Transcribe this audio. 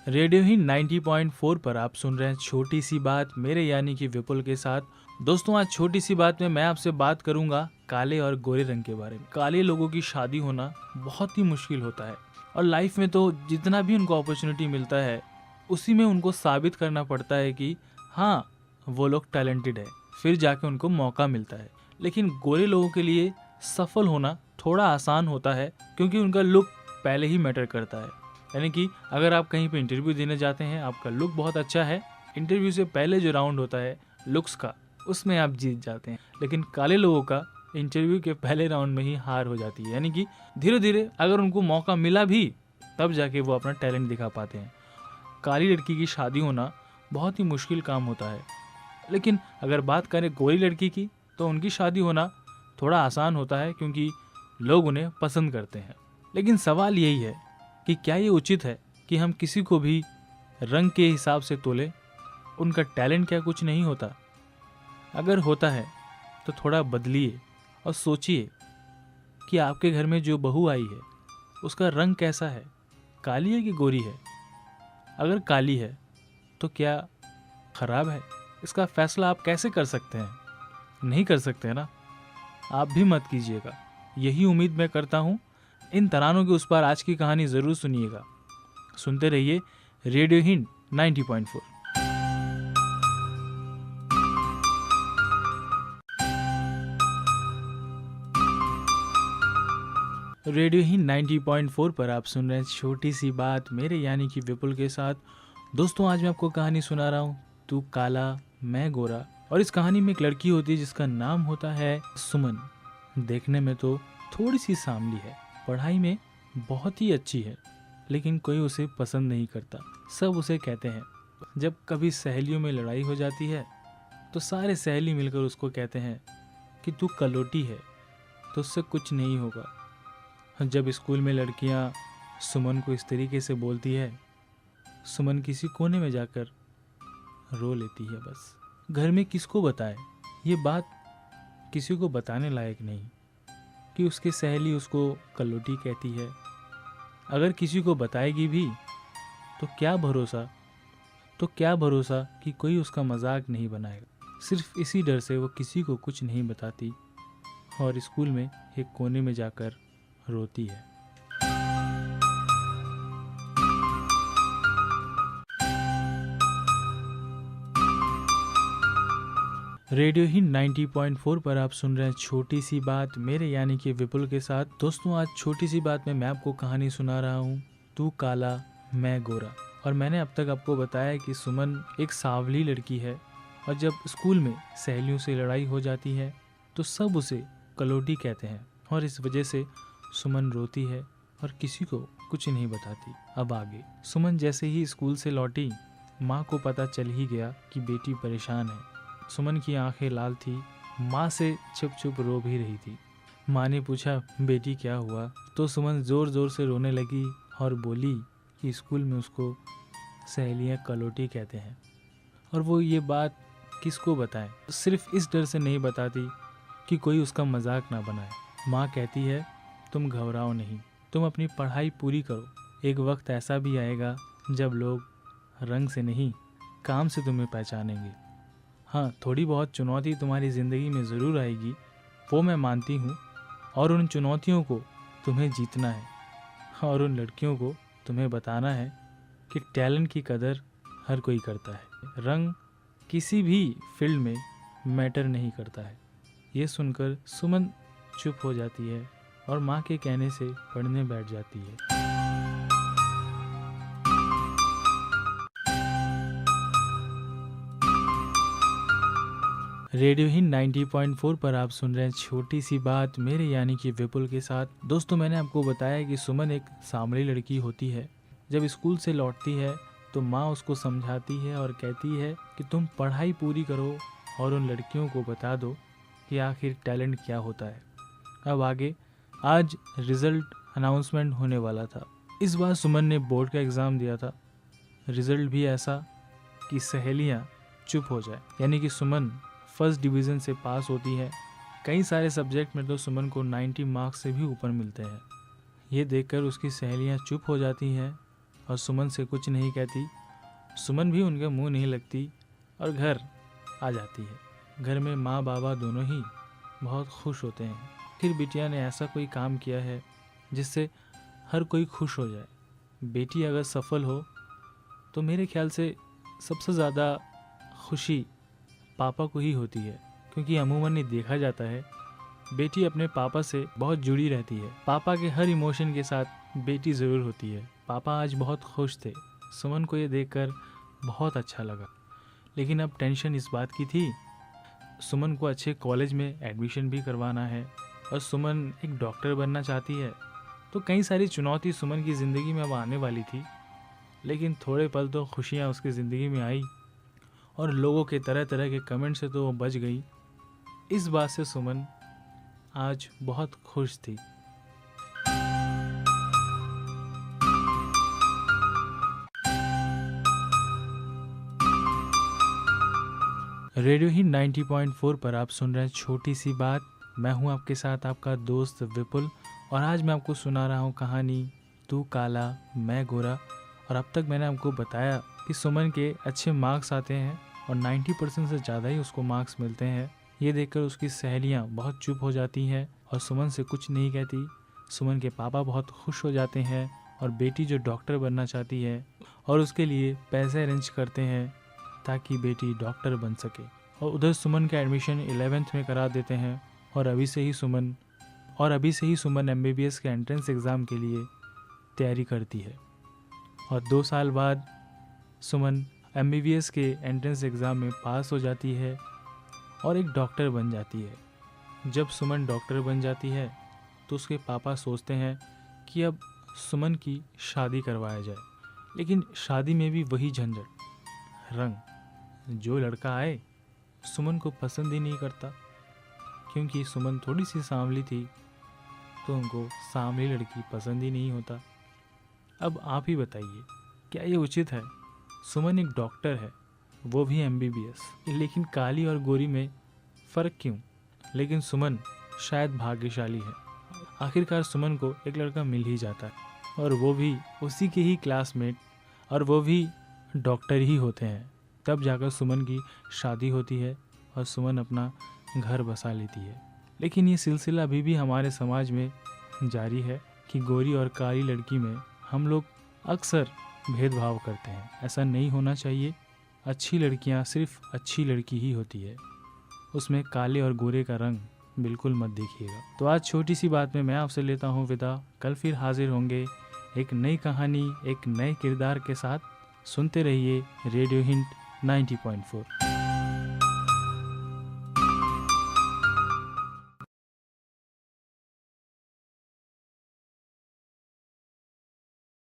Radio ही 90.4 पर आप सुन रहे हैं छोटी सी बात मेरे यानी कि विपुल के साथ। दोस्तों, आज छोटी सी बात में मैं आपसे बात करूंगा काले और गोरे रंग के बारे में। काले लोगों की शादी होना बहुत ही मुश्किल होता है और लाइफ में तो जितना भी उनको अपॉर्चुनिटी मिलता है उसी में उनको साबित करना पड़ता है कि हाँ, वो लोग टैलेंटेड है, फिर जाके उनको मौका मिलता है। लेकिन गोरे लोगों के लिए सफल होना थोड़ा आसान होता है क्योंकि उनका लुक पहले ही मैटर करता है। यानी कि अगर आप कहीं पे इंटरव्यू देने जाते हैं, आपका लुक बहुत अच्छा है, इंटरव्यू से पहले जो राउंड होता है लुक्स का, उसमें आप जीत जाते हैं। लेकिन काले लोगों का इंटरव्यू के पहले राउंड में ही हार हो जाती है। यानी कि धीरे धीरे अगर उनको मौका मिला भी तब जाके वो अपना टैलेंट दिखा पाते हैं। काली लड़की की शादी होना बहुत ही मुश्किल काम होता है। लेकिन अगर बात करें गोरी लड़की की तो उनकी शादी होना थोड़ा आसान होता है क्योंकि लोग उन्हें पसंद करते हैं। लेकिन सवाल यही है कि क्या ये उचित है कि हम किसी को भी रंग के हिसाब से तोलें? उनका टैलेंट क्या कुछ नहीं होता? अगर होता है तो थोड़ा बदलिए और सोचिए कि आपके घर में जो बहू आई है उसका रंग कैसा है, काली है कि गोरी है? अगर काली है तो क्या खराब है? इसका फैसला आप कैसे कर सकते हैं? नहीं कर सकते ना। आप भी मत कीजिएगा, यही उम्मीद मैं करता हूँ। इन तरानों के उस पार आज की कहानी ज़रूर सुनिएगा। सुनते रहिए रेडियो हिंद 90.4। रेडियो हिंद 90.4 पर आप सुन रहे हैं छोटी सी बात मेरे यानी कि विपुल के साथ। दोस्तों, आज मैं आपको कहानी सुना रहा हूँ तू काला मैं गोरा। और इस कहानी में एक लड़की होती है जिसका नाम होता है सुमन। देखने में तो थोड़ी सी सांवली है, पढ़ाई में बहुत ही अच्छी है, लेकिन कोई उसे पसंद नहीं करता। सब उसे कहते हैं। जब कभी सहेलियों में लड़ाई हो जाती है तो सारे सहेली मिलकर उसको कहते हैं कि तू कलोटी है, तो उससे कुछ नहीं होगा। जब स्कूल में लड़कियां सुमन को इस तरीके से बोलती है, सुमन किसी कोने में जाकर रो लेती है। बस घर में किसको बताए? ये बात किसी को बताने लायक नहीं कि उसकी सहेली उसको कलोटी कहती है। अगर किसी को बताएगी भी तो क्या भरोसा कि कोई उसका मजाक नहीं बनाएगा। सिर्फ इसी डर से वो किसी को कुछ नहीं बताती और स्कूल में एक कोने में जाकर रोती है। रेडियो ही 90.4 पर आप सुन रहे हैं छोटी सी बात मेरे यानी कि विपुल के साथ। दोस्तों, आज छोटी सी बात में मैं आपको कहानी सुना रहा हूँ तू काला मैं गोरा। और मैंने अब तक आपको बताया कि सुमन एक सांवली लड़की है और जब स्कूल में सहेलियों से लड़ाई हो जाती है तो सब उसे कलोटी कहते हैं और इस वजह से सुमन रोती है और किसी को कुछ नहीं बताती। अब आगे सुमन जैसे ही स्कूल से लौटी, माँ को पता चल ही गया कि बेटी परेशान है। सुमन की आंखें लाल थी, माँ से चुप चुप रो भी रही थी। माँ ने पूछा, बेटी क्या हुआ? तो सुमन ज़ोर ज़ोर से रोने लगी और बोली कि स्कूल में उसको सहेलियाँ कलोटी कहते हैं और वो ये बात किसको बताए। सिर्फ इस डर से नहीं बताती कि कोई उसका मजाक ना बनाए। माँ कहती है, तुम घबराओ नहीं, तुम अपनी पढ़ाई पूरी करो। एक वक्त ऐसा भी आएगा जब लोग रंग से नहीं काम से तुम्हें पहचानेंगे। हाँ, थोड़ी बहुत चुनौती तुम्हारी ज़िंदगी में ज़रूर आएगी, वो मैं मानती हूँ, और उन चुनौतियों को तुम्हें जीतना है और उन लड़कियों को तुम्हें बताना है कि टैलेंट की कदर हर कोई करता है। रंग किसी भी फील्ड में मैटर नहीं करता है। ये सुनकर सुमन चुप हो जाती है और माँ के कहने से पढ़ने बैठ जाती है। रेडियो ही 90.4 पर आप सुन रहे हैं छोटी सी बात मेरे यानी कि विपुल के साथ। दोस्तों, मैंने आपको बताया कि सुमन एक सांवली लड़की होती है। जब स्कूल से लौटती है तो माँ उसको समझाती है और कहती है कि तुम पढ़ाई पूरी करो और उन लड़कियों को बता दो कि आखिर टैलेंट क्या होता है। अब आगे, आज रिज़ल्ट अनाउंसमेंट होने वाला था। इस बार सुमन ने बोर्ड का एग्ज़ाम दिया था। रिज़ल्ट भी ऐसा कि सहेलियाँ चुप हो जाए। यानी कि सुमन फर्स्ट डिवीज़न से पास होती है। कई सारे सब्जेक्ट में तो सुमन को 90 मार्क्स से भी ऊपर मिलते हैं। ये देखकर उसकी सहेलियाँ चुप हो जाती हैं और सुमन से कुछ नहीं कहती। सुमन भी उनके मुंह नहीं लगती और घर आ जाती है। घर में माँ बाबा दोनों ही बहुत खुश होते हैं। फिर बिटिया ने ऐसा कोई काम किया है जिससे हर कोई खुश हो जाए। बेटी अगर सफल हो तो मेरे ख्याल से सबसे ज़्यादा खुशी पापा को ही होती है, क्योंकि अमूमन ये देखा जाता है बेटी अपने पापा से बहुत जुड़ी रहती है। पापा के हर इमोशन के साथ बेटी ज़रूर होती है। पापा आज बहुत खुश थे। सुमन को ये देखकर बहुत अच्छा लगा, लेकिन अब टेंशन इस बात की थी सुमन को अच्छे कॉलेज में एडमिशन भी करवाना है और सुमन एक डॉक्टर बनना चाहती है। तो कई सारी चुनौती सुमन की ज़िंदगी में अब आने वाली थी, लेकिन थोड़े पल तो खुशियाँ उसकी ज़िंदगी में आई और लोगों के तरह तरह के कमेंट से तो वो बच गई। इस बात से सुमन आज बहुत खुश थी। रेडियो ही 90.4 पर आप सुन रहे हैं छोटी सी बात। मैं हूं आपके साथ आपका दोस्त विपुल और आज मैं आपको सुना रहा हूं कहानी तू काला मैं गोरा। और अब तक मैंने आपको बताया कि सुमन के अच्छे मार्क्स आते हैं और 90% से ज़्यादा ही उसको मार्क्स मिलते हैं। ये देखकर उसकी सहेलियां बहुत चुप हो जाती हैं और सुमन से कुछ नहीं कहती। सुमन के पापा बहुत खुश हो जाते हैं और बेटी जो डॉक्टर बनना चाहती है और उसके लिए पैसे अरेंज करते हैं ताकि बेटी डॉक्टर बन सके। और उधर सुमन का एडमिशन 11th में करा देते हैं और अभी से ही सुमन MBBS के एंट्रेंस एग्ज़ाम के लिए तैयारी करती है। और 2 साल बाद सुमन MBBS के एंट्रेंस एग्ज़ाम में पास हो जाती है और एक डॉक्टर बन जाती है। जब सुमन डॉक्टर बन जाती है तो उसके पापा सोचते हैं कि अब सुमन की शादी करवाया जाए, लेकिन शादी में भी वही झंझट, रंग। जो लड़का आए सुमन को पसंद ही नहीं करता, क्योंकि सुमन थोड़ी सी सांवली थी तो उनको सांवली लड़की पसंद ही नहीं होता। अब आप ही बताइए, क्या ये उचित है? सुमन एक डॉक्टर है, वो भी MBBS, लेकिन काली और गोरी में फ़र्क क्यों? लेकिन सुमन शायद भाग्यशाली है। आखिरकार सुमन को एक लड़का मिल ही जाता है और वो भी उसी के ही क्लासमेट, और वो भी डॉक्टर ही होते हैं। तब जाकर सुमन की शादी होती है और सुमन अपना घर बसा लेती है। लेकिन ये सिलसिला अभी भी हमारे समाज में जारी है कि गोरी और काली लड़की में हम लोग अक्सर भेदभाव करते हैं। ऐसा नहीं होना चाहिए। अच्छी लड़कियां सिर्फ अच्छी लड़की ही होती है, उसमें काले और गोरे का रंग बिल्कुल मत देखिएगा। तो आज छोटी सी बात में मैं आपसे लेता हूँ विदा। कल फिर हाजिर होंगे एक नई कहानी, एक नए किरदार के साथ। सुनते रहिए रेडियो हिंट 90.4।